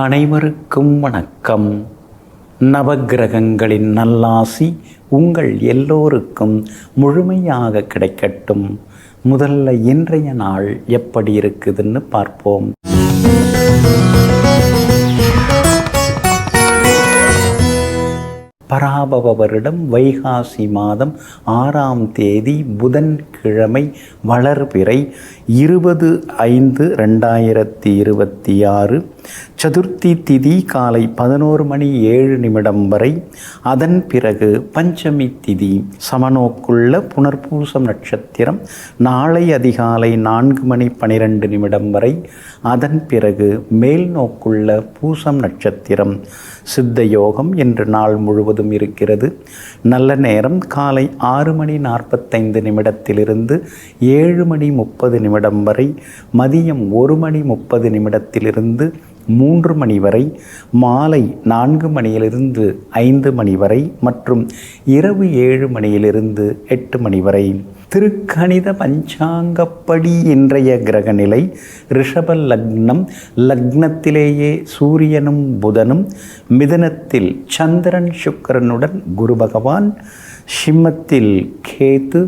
அனைவருக்கும் வணக்கம். நவக்கிரகங்களின் நல்லாசி உங்கள் எல்லோருக்கும் முழுமையாக கிடைக்கட்டும். முதல்ல இன்றைய நாள் எப்படி இருக்குதுன்னு பார்ப்போம். பராபவ வருடம் வைகாசி மாதம் 6ஆம் தேதி புதன்கிழமை வளர்பிறை 20/5/2026 சதுர்த்தி திதி காலை 11:07 வரை. அதன் பிறகு பஞ்சமி திதி. சமநோக்குள்ள புனர்பூசம் நட்சத்திரம் நாளை அதிகாலை 4:12 வரை. அதன் பிறகு மேல் நோக்குள்ள பூசம் நட்சத்திரம். சித்த யோகம் என்று நாள் முழுவதும் இருக்கிறது. நல்ல நேரம் காலை 6:45 7:30 வரை. மதியம் 1:30 3 மணி வரை. மாலை 4 மணியிலிருந்து 5 மணி வரை மற்றும் இரவு 7 மணியிலிருந்து 8 மணி வரை. திருக்கணித பஞ்சாங்கப்படி இன்றைய கிரகநிலை ரிஷப லக்னம். லக்னத்திலேயே சூரியனும் புதனும், மிதுனத்தில் சந்திரன் சுக்கிரனுடன் குரு பகவான், சிம்மத்தில் கேது,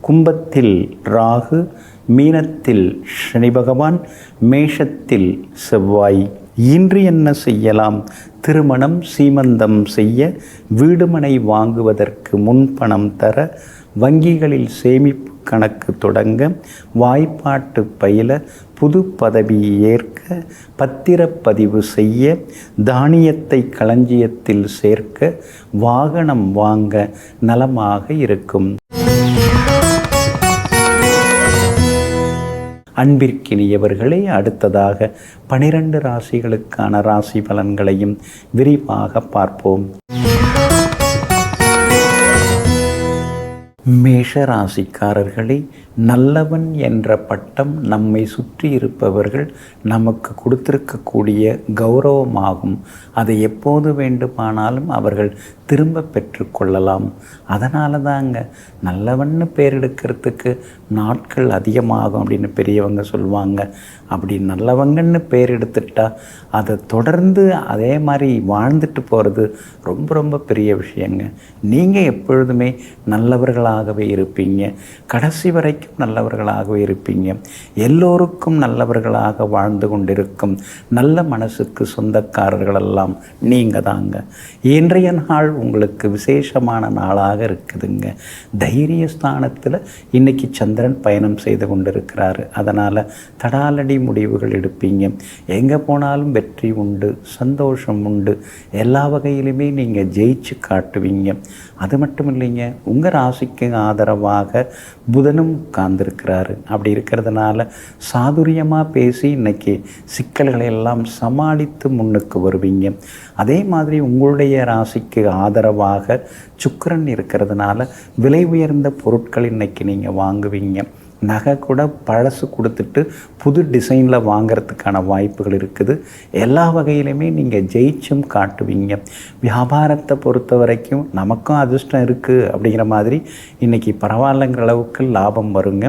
கும்பத்தில் ராகு, மீனத்தில் சனி பகவான், மேஷத்தில் செவ்வாய். இன்று என்ன செய்யலாம்? திருமணம் சீமந்தம் செய்ய, வீடுமனை வாங்குவதற்கு முன்பணம் தர, வங்கிகளில் சேமிப்பு கணக்கு தொடங்க, வாய்ப்பாட்டு பயில, புது பதவி ஏற்க, பத்திரப்பதிவு செய்ய, தானியத்தை களஞ்சியத்தில் சேர்க்க, வாகனம் வாங்க நலமாக இருக்கும். அன்பிற்கினியவர்களே, அடுத்ததாக 12 ராசிகளுக்கான ராசி பலன்களையும் விரிவாக பார்ப்போம். மேஷ ராசிக்காரர்களே, நல்லவன் என்ற பட்டம் நம்மை சுற்றி இருப்பவர்கள் நமக்கு கொடுத்திருக்கக்கூடிய கௌரவமாகும். அதை எப்போது வேண்டுமானாலும் அவர்கள் திரும்ப பெற்றுக்கொள்ளலாம். அதனால தாங்க நல்லவன்னு பேர் எடுக்கிறதுக்கு நாட்கள் அதிகமாகும் அப்படின்னு பெரியவங்க சொல்லுவாங்க. அப்படி நல்லவங்கன்னு பேர் எடுத்துட்டா அதை தொடர்ந்து அதே மாதிரி வாழ்ந்துட்டு போகிறது ரொம்ப ரொம்ப பெரிய விஷயங்க. நீங்கள் எப்பொழுதுமே நல்லவர்களாகவே இருப்பீங்க. கடைசி வரைக்கும் நல்லவர்களாகவே இருப்பீங்க. எல்லோருக்கும் நல்லவர்களாக வாழ்ந்து கொண்டிருக்கும் நல்ல மனசுக்கு சொந்தக்காரர்களெல்லாம் நீங்கள் தாங்க. இன்றைய நாள் உங்களுக்கு விசேஷமான நாளாக இருக்குதுங்க. தைரிய ஸ்தானத்தில் இன்றைக்கி சந்திரன் பயணம் செய்து கொண்டிருக்கிறாரு. அதனால் தடாலடி முடிவுகள் எடுப்பீங்க. எங்கே போனாலும் வெற்றி உண்டு, சந்தோஷம் உண்டு. எல்லா வகையிலுமே நீங்கள் ஜெயிச்சு காட்டுவீங்க. அது மட்டும் இல்லைங்க, உங்கள் ராசிக்கு ஆதரவாக புதனும் உட்கார்ந்துருக்கிறாரு. அப்படி இருக்கிறதுனால சாதுரியமாக பேசி இன்றைக்கி சிக்கல்களை எல்லாம் சமாளித்து முன்னுக்கு வருவீங்க. அதே மாதிரி உங்களுடைய ராசிக்கு ஆதரவாக சுக்கிரன் இருக்கிறதுனால விலை உயர்ந்த பொருட்கள் இன்றைக்கி நீங்கள் வாங்குவீங்க. நகை கூட பழசு கொடுத்துட்டு புது டிசைனில் வாங்கிறதுக்கான வாய்ப்புகள் இருக்குது. எல்லா வகையிலுமே நீங்கள் ஜெயிச்சும் காட்டுவீங்க. வியாபாரத்தை பொறுத்த வரைக்கும் நமக்கும் அதிர்ஷ்டம் இருக்குது அப்படிங்கிற மாதிரி இன்றைக்கி பரவாயில்லைங்கிற அளவுக்கு லாபம் வருங்க.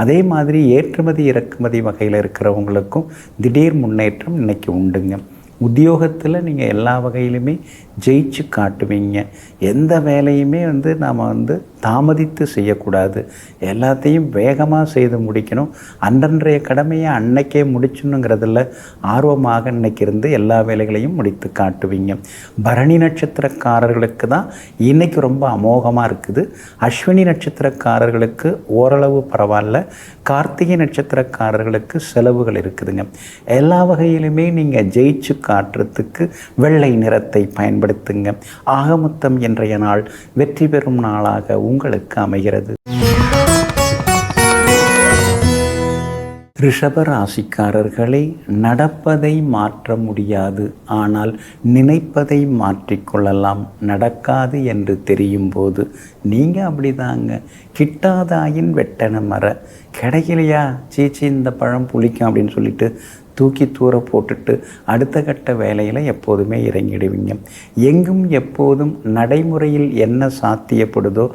அதே மாதிரி ஏற்றுமதி இறக்குமதி வகையில் இருக்கிறவங்களுக்கும் திடீர் முன்னேற்றம் இன்றைக்கி உண்டுங்க. உத்தியோகத்தில் நீங்கள் எல்லா வகையிலுமே ஜெயிச்சு காட்டுவீங்க. எந்த வேலையுமே நாம் தாமதித்து செய்யக்கூடாது. எல்லாத்தையும் வேகமாக செய்து முடிக்கணும். அன்றன்றைய கடமையை அன்னைக்கே முடிச்சணுங்கிறதுல ஆர்வமாக இன்னைக்கு இருந்து எல்லா வேலைகளையும் முடித்து காட்டுவீங்க. பரணி நட்சத்திரக்காரர்களுக்கு தான் இன்றைக்கி ரொம்ப அமோகமாக இருக்குது. அஸ்வினி நட்சத்திரக்காரர்களுக்கு ஓரளவு பரவாயில்ல. கார்த்திகை நட்சத்திரக்காரர்களுக்கு செலவுகள் இருக்குதுங்க. எல்லா வகையிலுமே நீங்கள் ஜெயிச்சு காட்டுறதுக்கு வெள்ளை நிறத்தை பயன்படுத்துங்க. ஆகமொத்தம் இன்றைய நாள் வெற்றி பெறும் நாளாக உங்களுக்கு அமைகிறது. ரிஷப ராசிக்காரர்களே, நடப்பதை மாற்ற முடியாது, ஆனால் நினைப்பதை மாற்றிக்கொள்ளலாம். நடக்காது என்று தெரியும் போது நீங்கள் அப்படிதாங்க. கிட்டாதாயின் வெட்டன மர கிடைக்கலையா, சீச்சி இந்த பழம் புளிக்கும் அப்படின்னு சொல்லிட்டு தூக்கி தூர போட்டுட்டு அடுத்த கட்ட வேலையில் எப்போதுமே இறங்கிடுவீங்க. எங்கும் எப்போதும் நடைமுறையில் என்ன சாத்தியப்படுதோ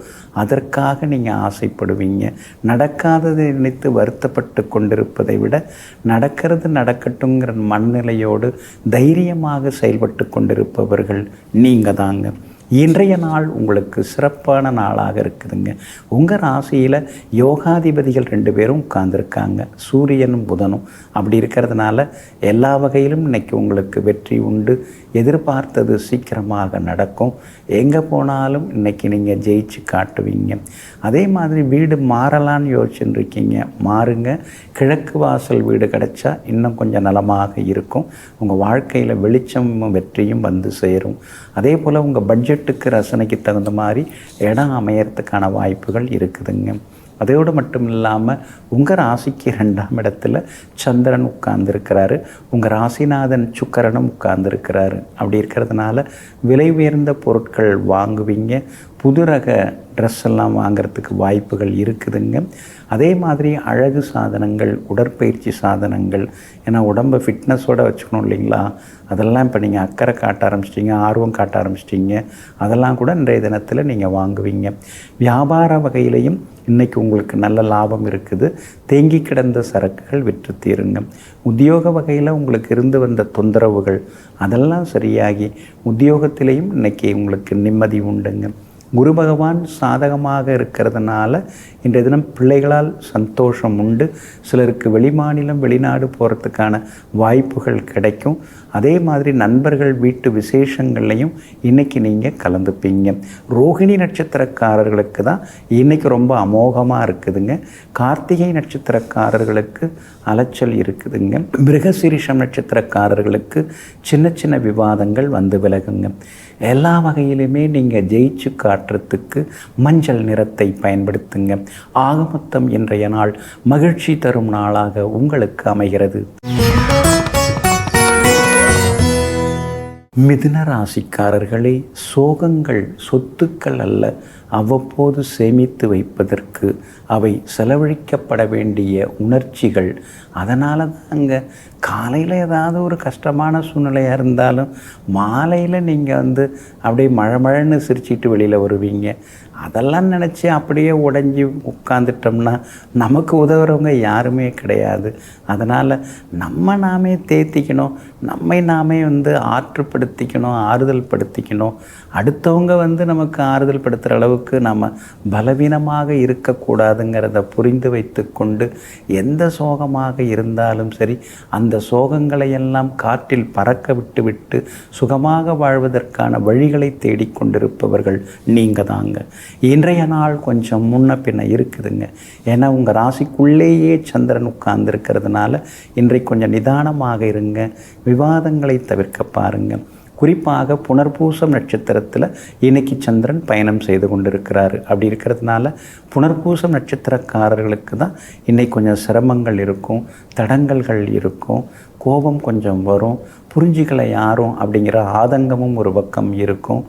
அதற்காக நீங்கள் ஆசைப்படுவீங்க. நடக்காததை நினைத்து வருத்தப்பட்டு கொண்டிருப்பதை விட நடக்கிறது நடக்கட்டுங்கிற மனநிலையோடு தைரியமாக செயல்பட்டு கொண்டிருப்பவர்கள் நீங்கள் தாங்க. இன்றைய நாள் உங்களுக்கு சிறப்பான நாளாக இருக்குதுங்க. உங்கள் ராசியில் யோகாதிபதிகள் 2 பேரும் உட்கார்ந்துருக்காங்க, சூரியனும் புதனும். அப்படி இருக்கிறதுனால எல்லா வகையிலும் இன்றைக்கி உங்களுக்கு வெற்றி உண்டு. எதிர்பார்த்தது சீக்கிரமாக நடக்கும். எங்கே போனாலும் இன்றைக்கி நீங்கள் ஜெயிச்சு காட்டுவீங்க. அதே மாதிரி வீடு மாறலான்னு யோசிச்சுட்டு இருக்கீங்க, மாறுங்க. கிழக்கு வாசல் வீடு கிடைச்சா இன்னும் கொஞ்சம் நலமாக இருக்கும். உங்கள் வாழ்க்கையில் வெளிச்சமும் வெற்றியும் வந்து சேரும். அதே போல் உங்கள் பட்ஜெட்டுக்கு ரசனைக்கு தகுந்த மாதிரி இடம் அமையறதுக்கான வாய்ப்புகள் இருக்குதுங்க. அதோடு மட்டும் இல்லாமல் உங்கள் ராசிக்கு 2ஆம் இடத்துல சந்திரன் உட்கார்ந்துருக்கிறாரு. உங்கள் ராசிநாதன் சுக்கிரனும் உட்கார்ந்துருக்கிறாரு. அப்படி இருக்கிறதுனால விலை உயர்ந்த பொருட்கள் வாங்குவீங்க. புது ரக ட்ரெஸ் எல்லாம் வாங்கிறதுக்கு வாய்ப்புகள் இருக்குதுங்க. அதே மாதிரி அழகு சாதனங்கள், உடற்பயிற்சி சாதனங்கள், ஏன்னா உடம்பை ஃபிட்னஸோடு வச்சுக்கணும் இல்லைங்களா, அதெல்லாம் இப்போ நீங்கள் அக்கறை காட்ட ஆரம்பிச்சிட்டிங்க, ஆர்வம் காட்ட ஆரம்பிச்சிட்டிங்க. அதெல்லாம் கூட இன்றைய தினத்தில் நீங்கள் வாங்குவீங்க. வியாபார வகையிலையும் இன்றைக்கி உங்களுக்கு நல்ல லாபம் இருக்குது. தேங்கி கிடந்த சரக்குகள் விற்று தீருங்க. உத்தியோக வகையில் உங்களுக்கு இருந்து வந்த தொந்தரவுகள் அதெல்லாம் சரியாகி உத்தியோகத்திலையும் இன்றைக்கி உங்களுக்கு நிம்மதி உண்டுங்க. குரு பகவான் சாதகமாக இருக்கிறதுனால இன்றைய தினம் பிள்ளைகளால் சந்தோஷம் உண்டு. சிலருக்கு வெளிமாநிலம் வெளிநாடு போகிறதுக்கான வாய்ப்புகள் கிடைக்கும். அதே மாதிரி நண்பர்கள் வீட்டு விசேஷங்கள்லையும் இன்றைக்கி நீங்கள் கலந்துப்பீங்க. ரோகிணி நட்சத்திரக்காரர்களுக்கு தான் இன்றைக்கி ரொம்ப அமோகமாக இருக்குதுங்க. கார்த்திகை நட்சத்திரக்காரர்களுக்கு அலைச்சல் இருக்குதுங்க. மிருகசீரிஷம் நட்சத்திரக்காரர்களுக்கு சின்ன சின்ன விவாதங்கள் வந்து விலகுங்க. எல்லா வகையிலுமே நீங்கள் ஜெயிச்சு காட்டுறதுக்கு மஞ்சள் நிறத்தை பயன்படுத்துங்க. ஆக மொத்தம் இன்றைய நாள் மகிழ்ச்சி தரும் நாளாக உங்களுக்கு அமைகிறது. மிதுன ராசிக்காரர்களே, சோகங்கள் சொத்துக்கள் அல்ல, அவ்வப்போது சேமித்து வைப்பதற்கு அவை செலவழிக்கப்பட வேண்டிய உணர்ச்சிகள். அதனால தாங்க காலையில் ஏதாவது ஒரு கஷ்டமான சூழ்நிலையாக இருந்தாலும் மாலையில் நீங்கள் அப்படியே மழைன்னு சிரிச்சிட்டு வெளியில் வருவீங்க. அதெல்லாம் நினச்சி அப்படியே உடஞ்சி உட்காந்துட்டோம்னா நமக்கு உதவுறவங்க யாருமே கிடையாது. அதனால் நாமே தேத்திக்கணும், நம்மை நாமே ஆற்றுப்படுத்திக்கணும், ஆறுதல் படுத்திக்கணும். அடுத்தவங்க நமக்கு ஆறுதல் படுத்துகிற அளவுக்கு நம்ம பலவீனமாக இருக்கக்கூடாதுங்கிறத புரிந்து வைத்து கொண்டு எந்த சோகமாக இருந்தாலும் சரி அந்த சோகங்களையெல்லாம் காற்றில் பறக்க விட்டு சுகமாக வாழ்வதற்கான வழிகளை தேடிக்கொண்டிருப்பவர்கள் நீங்கள் தாங்க. இன்றைய நாள் கொஞ்சம் முன்ன பின்ன இருக்குதுங்க. ஏன்னா உங்கள் ராசிக்குள்ளேயே சந்திரன் உட்கார்ந்துருக்கிறதுனால இன்றைக்கு கொஞ்சம் நிதானமாக இருங்க. விவாதங்களை தவிர்க்க பாருங்கள். குறிப்பாக புனர்பூசம் நட்சத்திரத்தில் இன்றைக்கி சந்திரன் பயணம் செய்து கொண்டிருக்கிறாரு. அப்படி இருக்கிறதுனால புனர்பூசம் நட்சத்திரக்காரர்களுக்கு தான் இன்றைக்கி கொஞ்சம் சிரமங்கள் இருக்கும், தடங்கல்கள் இருக்கும், கோபம் கொஞ்சம் வரும், புரிஞ்சிக்கலை யாரும் அப்படிங்கிற ஆதங்கமும் ஒரு பக்கம் இருக்கும்.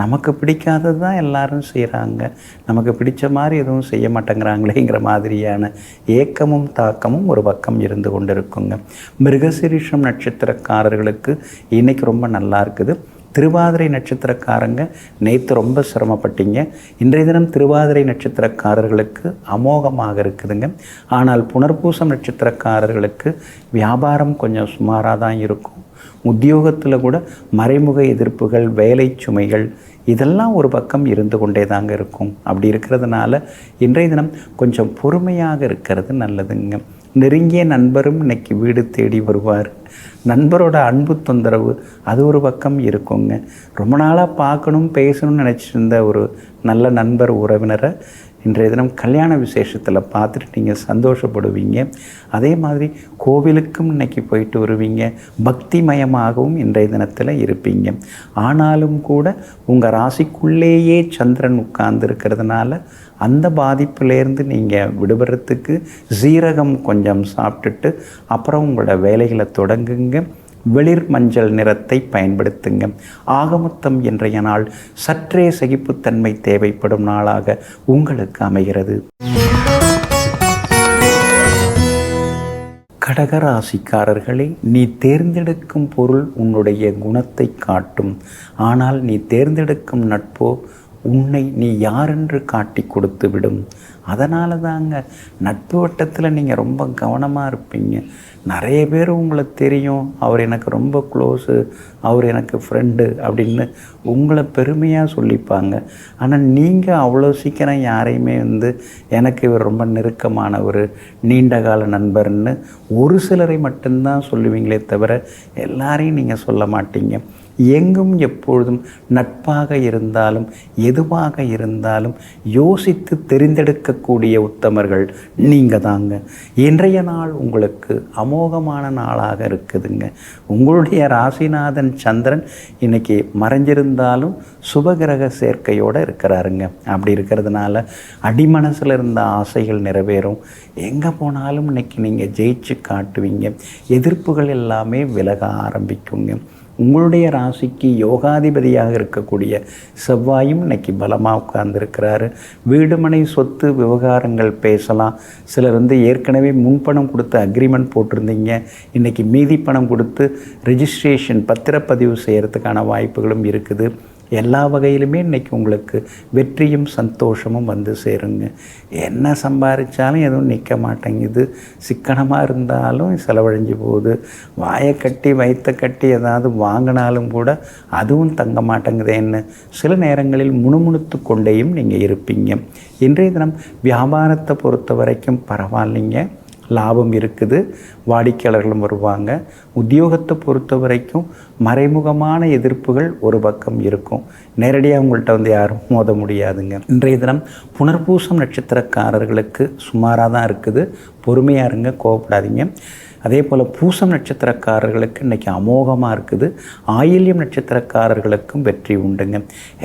நமக்கு பிடிக்காதது தான் எல்லாரும் செய்கிறாங்க, நமக்கு பிடிச்ச மாதிரி எதுவும் செய்ய மாட்டேங்கிறாங்களேங்கிற மாதிரியான ஏக்கமும் தாக்கமும் ஒரு பக்கம் இருந்து கொண்டு இருக்குங்க. மிருகசீரிஷம் நட்சத்திரக்காரர்களுக்கு இன்றைக்கி ரொம்ப நல்லா இருக்குது. திருவாதிரை நட்சத்திரக்காரங்க நேற்று ரொம்ப சிரமப்பட்டீங்க. இன்றைய தினம் திருவாதிரை நட்சத்திரக்காரர்களுக்கு அமோகமாக இருக்குதுங்க. ஆனால் புனர்பூசம் நட்சத்திரக்காரர்களுக்கு வியாபாரம் கொஞ்சம் சுமாராக தான் இருக்கும். உத்தியோகத்தில் கூட மறைமுக எதிர்ப்புகள், வேலை சுமைகள் இதெல்லாம் ஒரு பக்கம் இருந்து கொண்டே தாங்க இருக்கும். அப்படி இருக்கிறதுனால இன்றைய தினம் கொஞ்சம் பொறுமையாக இருக்கிறது நல்லதுங்க. நெருங்கிய நண்பரும் இன்னைக்கு வீடு தேடி வருவார். நண்பரோட அன்பு தொந்தரவு அது ஒரு பக்கம் இருக்குங்க. ரொம்ப நாளாக பார்க்கணும் பேசணும்னு நினச்சிருந்த ஒரு நல்ல நண்பர் உறவினரை இன்றைய தினம் கல்யாண விசேஷத்தில் பார்த்துட்டு நீங்கள் சந்தோஷப்படுவீங்க. அதே மாதிரி கோவிலுக்கும் இன்றைக்கி போயிட்டு வருவீங்க. பக்திமயமாகவும் இன்றைய தினத்தில் இருப்பீங்க. ஆனாலும் கூட உங்கள் ராசிக்குள்ளேயே சந்திரன் உட்கார்ந்து இருக்கிறதுனால அந்த பாதிப்புலேருந்து நீங்கள் விடுபடுறதுக்கு சீரகம் கொஞ்சம் சாப்பிட்டுட்டு அப்புறம் உங்களோட வேலைகளை தொடங்குங்க. வெளிர் மஞ்சள் நிறத்தை பயன்படுத்துங்க. ஆகமொத்தம் இன்றைய நாள் சற்றே சகிப்புத்தன்மை தேவைப்படும் நாளாக உங்களுக்கு அமைகிறது. கடகராசிக்காரர்களே, நீ தேர்ந்தெடுக்கும் பொருள் உன்னுடைய குணத்தை காட்டும். ஆனால் நீ தேர்ந்தெடுக்கும் நட்போ உன்னை நீ யாரென்று காட்டி கொடுத்து விடும். அதனால தாங்க நட்பு வட்டத்தில் நீங்கள் ரொம்ப கவனமாக இருப்பீங்க. நிறைய பேர் உங்களை தெரியும், அவர் எனக்கு ரொம்ப க்ளோஸு, அவர் எனக்கு ஃப்ரெண்டு அப்படின்னு உங்களை பெருமையாக சொல்லிப்பாங்க. ஆனால் நீங்கள் அவ்வளோ சீக்கிரம் யாரையுமே எனக்கு இவர் ரொம்ப நெருக்கமானவர், நீண்டகால நண்பர்னு ஒரு சிலரை மட்டும்தான் சொல்லுவீங்களே தவிர எல்லாரையும் நீங்கள் சொல்ல மாட்டீங்க. எங்கும் எப்பொழுதும் நட்பாக இருந்தாலும் எதுவாக இருந்தாலும் யோசித்து தெரிந்தெடுக்கக்கூடிய உத்தமர்கள் நீங்கள் தாங்க. இன்றைய நாள் உங்களுக்கு அமோகமான நாளாக இருக்குதுங்க. உங்களுடைய ராசிநாதன் சந்திரன் இன்னைக்கு மறைஞ்சிருந்தாலும் சுபகிரக சேர்க்கையோடு இருக்கிறாருங்க. அப்படி இருக்கிறதுனால அடிமனசில் இருந்த ஆசைகள் நிறைவேறும். எங்கே போனாலும் இன்னைக்கு நீங்கள் ஜெயிச்சு காட்டுவீங்க. எதிர்ப்புகள் எல்லாமே விலக ஆரம்பிக்குங்க. உங்களுடைய ராசிக்கு யோகாதிபதியாக இருக்கக்கூடிய செவ்வாயும் இன்னைக்கு பலமாக உட்கார்ந்துருக்கிறாரு. வீடுமனை சொத்து விவகாரங்கள் பேசலாம். சிலர் ஏற்கனவே முன்பணம் கொடுத்து அக்ரிமெண்ட் போட்டிருந்தீங்க, இன்றைக்கி மீதி பணம் கொடுத்து ரெஜிஸ்ட்ரேஷன் பத்திரப்பதிவு செய்கிறதுக்கான வாய்ப்புகளும் இருக்குது. எல்லா வகையிலுமே இன்றைக்கி உங்களுக்கு வெற்றியும் சந்தோஷமும் சேருங்க. என்ன சம்பாதிச்சாலும் எதுவும் நிற்க மாட்டேங்குது, சிக்கனமாக இருந்தாலும் செலவழிஞ்சு போகுது, வாயை கட்டி வயிற்ற கட்டி ஏதாவது வாங்கினாலும் கூட அதுவும் தங்க மாட்டேங்குதேன்னு சில நேரங்களில் முணுமுணுத்து கொண்டேயும் நீங்கள் இருப்பீங்க. இன்றைய தினம் வியாபாரத்தை பொறுத்த வரைக்கும் பரவாயில்லைங்க, லாபம் இருக்குது, வாடிக்கையாளர்களும் வருவாங்க. உத்தியோகத்தை பொறுத்த வரைக்கும் மறைமுகமான எதிர்ப்புகள் ஒரு பக்கம் இருக்கும், நேரடியாக உங்கள்கிட்ட யாரும் மோத முடியாதுங்க. இன்றைய தினம் புனர்பூசம் நட்சத்திரக்காரர்களுக்கு சுமாராக தான் இருக்குது, பொறுமையாக இருங்க, கோவப்படாதீங்க. அதே போல் பூசம் நட்சத்திரக்காரர்களுக்கு இன்றைக்கி அமோகமாக இருக்குது. ஆயில்யம் நட்சத்திரக்காரர்களுக்கும் வெற்றி உண்டுங்க.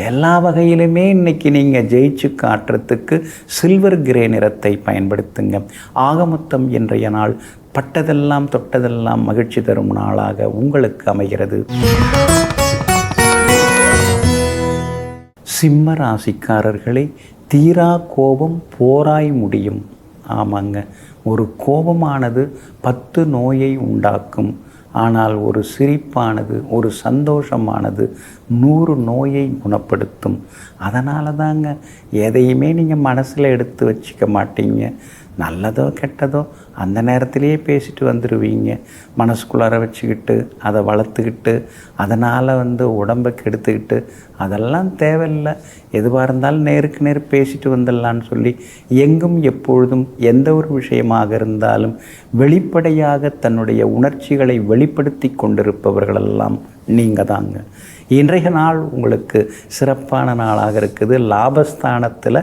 எல்லா வகையிலுமே இன்றைக்கி நீங்கள் ஜெயிச்சு காட்டுறதுக்கு சில்வர் கிரே நிறத்தை பயன்படுத்துங்க. ஆகமொத்தம் இன்றைய நாள் பட்டதெல்லாம் தொட்டதெல்லாம் மகிழ்ச்சி தரும் நாளாக உங்களுக்கு அமைகிறது. சிம்ம ராசிக்காரர்களே, தீரா கோபம் போராய் முடியும். ஆமாங்க, ஒரு கோபமானது 10 நோயை உண்டாக்கும். ஆனால் ஒரு சிரிப்பானது, ஒரு சந்தோஷமானது 100 நோயை குணப்படுத்தும். அதனால தாங்க எதையுமே நீங்கள் மனசில் எடுத்து வச்சுக்க மாட்டீங்க. நல்லதோ கெட்டதோ அந்த நேரத்திலேயே பேசிட்டு வந்துடுவீங்க. மனசுக்குள்ளார வச்சுக்கிட்டு அதை வளர்த்துக்கிட்டு அதனால் உடம்பை கெடுத்துக்கிட்டு அதெல்லாம் தேவையில்லை. எதுவாக இருந்தாலும் நேருக்கு நேர் பேசிட்டு வந்துடலான்னு சொல்லி எங்கும் எப்பொழுதும் எந்த ஒரு விஷயமாக இருந்தாலும் வெளிப்படையாக தன்னுடைய உணர்ச்சிகளை வெளிப்படுத்தி கொண்டிருப்பவர்களெல்லாம் நீங்கள் தாங்க. இன்றைய நாள் உங்களுக்கு சிறப்பான நாளாக இருக்குது. லாபஸ்தானத்தில்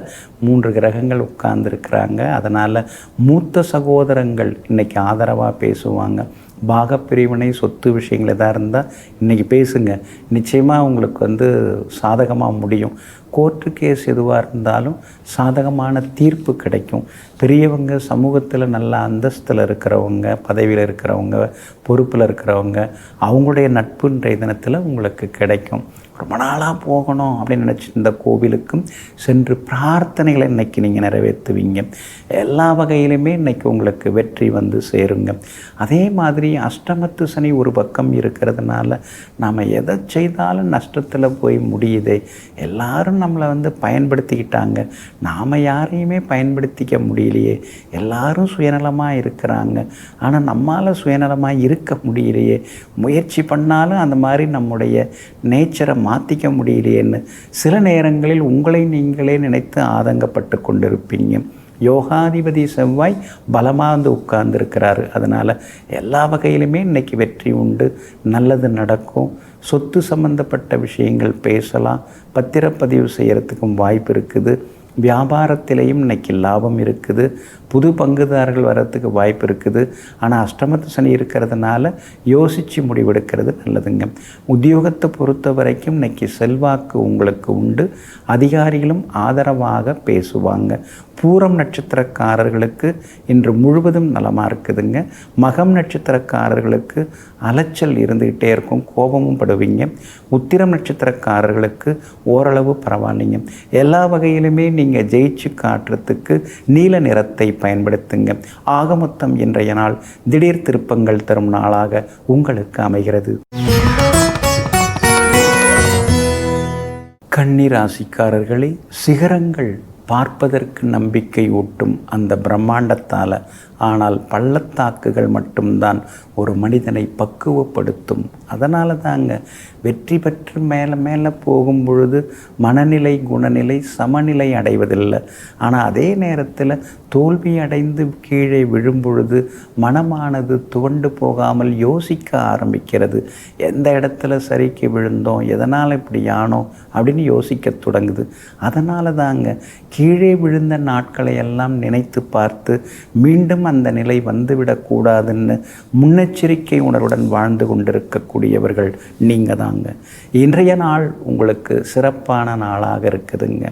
3 கிரகங்கள் உட்கார்ந்துருக்கிறாங்க. அதனால் மூத்த சகோதரங்கள் இன்றைக்கி ஆதரவாக பேசுவாங்க. பாகப்பிரிவினை சொத்து விஷயங்கள் எதாக இருந்தால் இன்றைக்கி பேசுங்க, நிச்சயமாக உங்களுக்கு சாதகமாக முடியும். கோர்ட்டு கேஸ் எதுவாக இருந்தாலும் சாதகமான தீர்ப்பு கிடைக்கும். பெரியவங்க, சமூகத்தில் நல்ல அந்தஸ்தில் இருக்கிறவங்க, பதவியில் இருக்கிறவங்க, பொறுப்பில் இருக்கிறவங்க, அவங்களுடைய நட்பு இன்றைய தினத்தில் உங்களுக்கு கிடைக்கும். ரொம்ப நாளாக போகணும் அப்படின்னு நினச்சிருந்த கோவிலுக்கும் சென்று பிரார்த்தனைகளை இன்றைக்கி நீங்கள் நிறைவேற்றுவீங்க. எல்லா வகையிலுமே இன்றைக்கி உங்களுக்கு வெற்றி சேருங்க. அதே மாதிரி அஷ்டமத்து சனி ஒரு பக்கம் இருக்கிறதுனால நாம் எதை செய்தாலும் நஷ்டத்தில் போய் முடியுதே. எல்லாரும் நம்மளை பயன்படுத்திக்கிட்டாங்க, நாம் யாரையுமே பயன்படுத்திக்க முடியலையே. எல்லாரும் சுயநலமாக இருக்கிறாங்க, ஆனால் நம்மால் சுயநலமாக இருக்க முடியலையே. முயற்சி பண்ணாலும் அந்த மாதிரி நம்முடைய நேச்சரை மாற்றிக்க முடியலையேன்னு சில நேரங்களில் உங்களை நீங்களே நினைத்து ஆதங்கப்பட்டு கொண்டிருப்பீங்க. யோகாதிபதி செவ்வாய் பலமாக உட்கார்ந்துருக்கிறாரு. அதனால் எல்லா வகையிலுமே இன்றைக்கி வெற்றி உண்டு, நல்லது நடக்கும். சொத்து சம்பந்தப்பட்ட விஷயங்கள் பேசலாம், பத்திரப்பதிவு செய்கிறதுக்கும் வாய்ப்பு இருக்குது. வியாபாரத்திலையும் இன்றைக்கி லாபம் இருக்குது. புது பங்குதாரர்கள் வர்றதுக்கு வாய்ப்பு இருக்குது. ஆனால் அஷ்டமத்து சனி இருக்கிறதுனால யோசித்து முடிவெடுக்கிறது நல்லதுங்க. உத்தியோகத்தை பொறுத்த வரைக்கும் இன்றைக்கி செல்வாக்கு உங்களுக்கு உண்டு. அதிகாரிகளும் ஆதரவாக பேசுவாங்க. பூரம் நட்சத்திரக்காரர்களுக்கு இன்று முழுவதும் நலமாக இருக்குதுங்க. மகம் நட்சத்திரக்காரர்களுக்கு அலைச்சல் இருந்துக்கிட்டே இருக்கும், கோபமும் படுவீங்க. உத்திரம் நட்சத்திரக்காரர்களுக்கு ஓரளவு பரவாயில்லைங்க. எல்லா வகையிலுமே நீங்கள் ஜெயிச்சு காட்டுறதுக்கு நீல நிறத்தை பயன்படுத்துங்க. ஆக மொத்தம் இன்றைய நாள் திடீர் திருப்பங்கள் தரும் நாளாக உங்களுக்கு அமைகிறது. கன்னி ராசிக்காரர்களே, சிகரங்கள் பார்ப்பதற்கு நம்பிக்கை ஊட்டும் அந்த பிரம்மாண்டத்தால், ஆனால் பள்ளத்தாக்குகள் மட்டும்தான் ஒரு மனிதனை பக்குவப்படுத்தும். அதனால தாங்க வெற்றி பெற்று மேலே மேலே போகும் பொழுது மனநிலை குணநிலை சமநிலை அடைவதில்லை. ஆனால் அதே நேரத்தில் தோல்வி அடைந்து கீழே விழும் பொழுது மனமானது துவண்டு போகாமல் யோசிக்க ஆரம்பிக்கிறது. எந்த இடத்துல சரிக்கு விழுந்தோம், எதனால் இப்படி ஆனோம் அப்படின்னு யோசிக்க தொடங்குது. அதனால தாங்க கீழே விழுந்த நாட்களை எல்லாம் நினைத்து பார்த்து மீண்டும் அந்த நிலை வந்துவிடக்கூடாதுன்னு முன்னெச்சரிக்கை உணர்வுடன் வாழ்ந்து கொண்டிருக்கக்கூடியவர்கள் நீங்கள் தாங்க. இன்றைய நாள் உங்களுக்கு சிறப்பான நாளாக இருக்குதுங்க.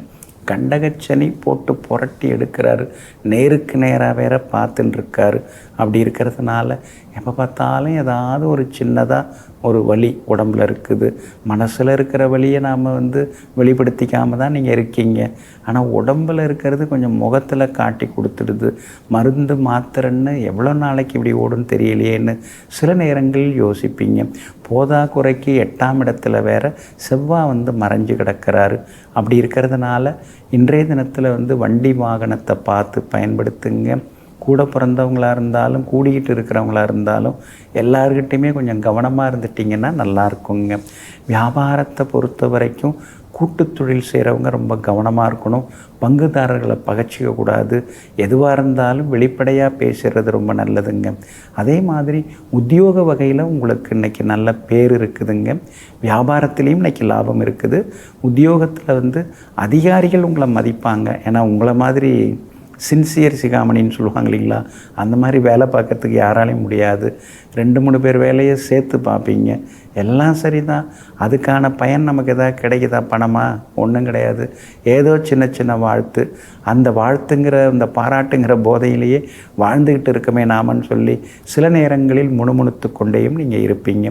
கண்டகச்சனி போட்டு புரட்டி எடுக்கிறாரு, நேருக்கு நேராக வேற பார்த்துட்டு இருக்காரு. அப்படி இருக்கிறதுனால எப்போ பார்த்தாலும் ஏதாவது ஒரு சின்னதாக ஒரு வலி உடம்பில் இருக்குது. மனசில் இருக்கிற வலியை நாம் வெளிப்படுத்திக்காமல் தான் நீங்கள் இருக்கீங்க. ஆனால் உடம்பில் இருக்கிறது கொஞ்சம் முகத்தில் காட்டி கொடுத்துடுது. மருந்து மாத்திரைன்னு எவ்வளோ நாளைக்கு இப்படி ஓடுன்னு தெரியலையேன்னு சில நேரங்களில் யோசிப்பீங்க. போதா குறைக்கு 8ஆம் இடத்துல வேற செவ்வாய் மறைஞ்சு கிடக்கிறாரு. அப்படி இருக்கிறதுனால இன்றைய தினத்தில் வண்டி வாகனத்தை பார்த்து பயன்படுத்துங்க. கூட பிறந்தவங்களாக இருந்தாலும் கூடிக்கிட்டு இருக்கிறவங்களா இருந்தாலும் எல்லார்கிட்டையுமே கொஞ்சம் கவனமாக இருந்துட்டிங்கன்னா நல்லா இருக்குங்க. வியாபாரத்தை பொறுத்த வரைக்கும் கூட்டு தொழில் செய்கிறவங்க ரொம்ப கவனமாக இருக்கணும். பங்குதாரர்களை பகச்சிக்கக்கூடாது. எதுவாக இருந்தாலும் வெளிப்படையாக பேசுகிறது ரொம்ப நல்லதுங்க. அதே மாதிரி உத்தியோக வகையில் உங்களுக்கு இன்றைக்கி நல்ல பேர் இருக்குதுங்க. வியாபாரத்துலேயும் இன்றைக்கி லாபம் இருக்குது. உத்தியோகத்தில் அதிகாரிகள் உங்களை மதிப்பாங்க. ஏன்னா உங்களை மாதிரி சின்சியர் சிகாமணின்னு சொல்லுவாங்க இல்லைங்களா, அந்த மாதிரி வேலை பார்க்கறதுக்கு யாராலையும் முடியாது. 2-3 பேர் வேலையை சேர்த்து பார்ப்பீங்க. எல்லாம் சரி தான். அதுக்கான பயன் நமக்கு எதாவது கிடைக்குதா? பணமா? ஒன்றும் கிடையாது. ஏதோ சின்ன சின்ன வாழ்த்து. அந்த வாழ்த்துங்கிற அந்த பாராட்டுங்கிற போதையிலேயே வாழ்ந்துக்கிட்டு இருக்கமே நாமன்னு சொல்லி சில நேரங்களில் முணுமுணுத்து கொண்டேயும் நீங்கள் இருப்பீங்க.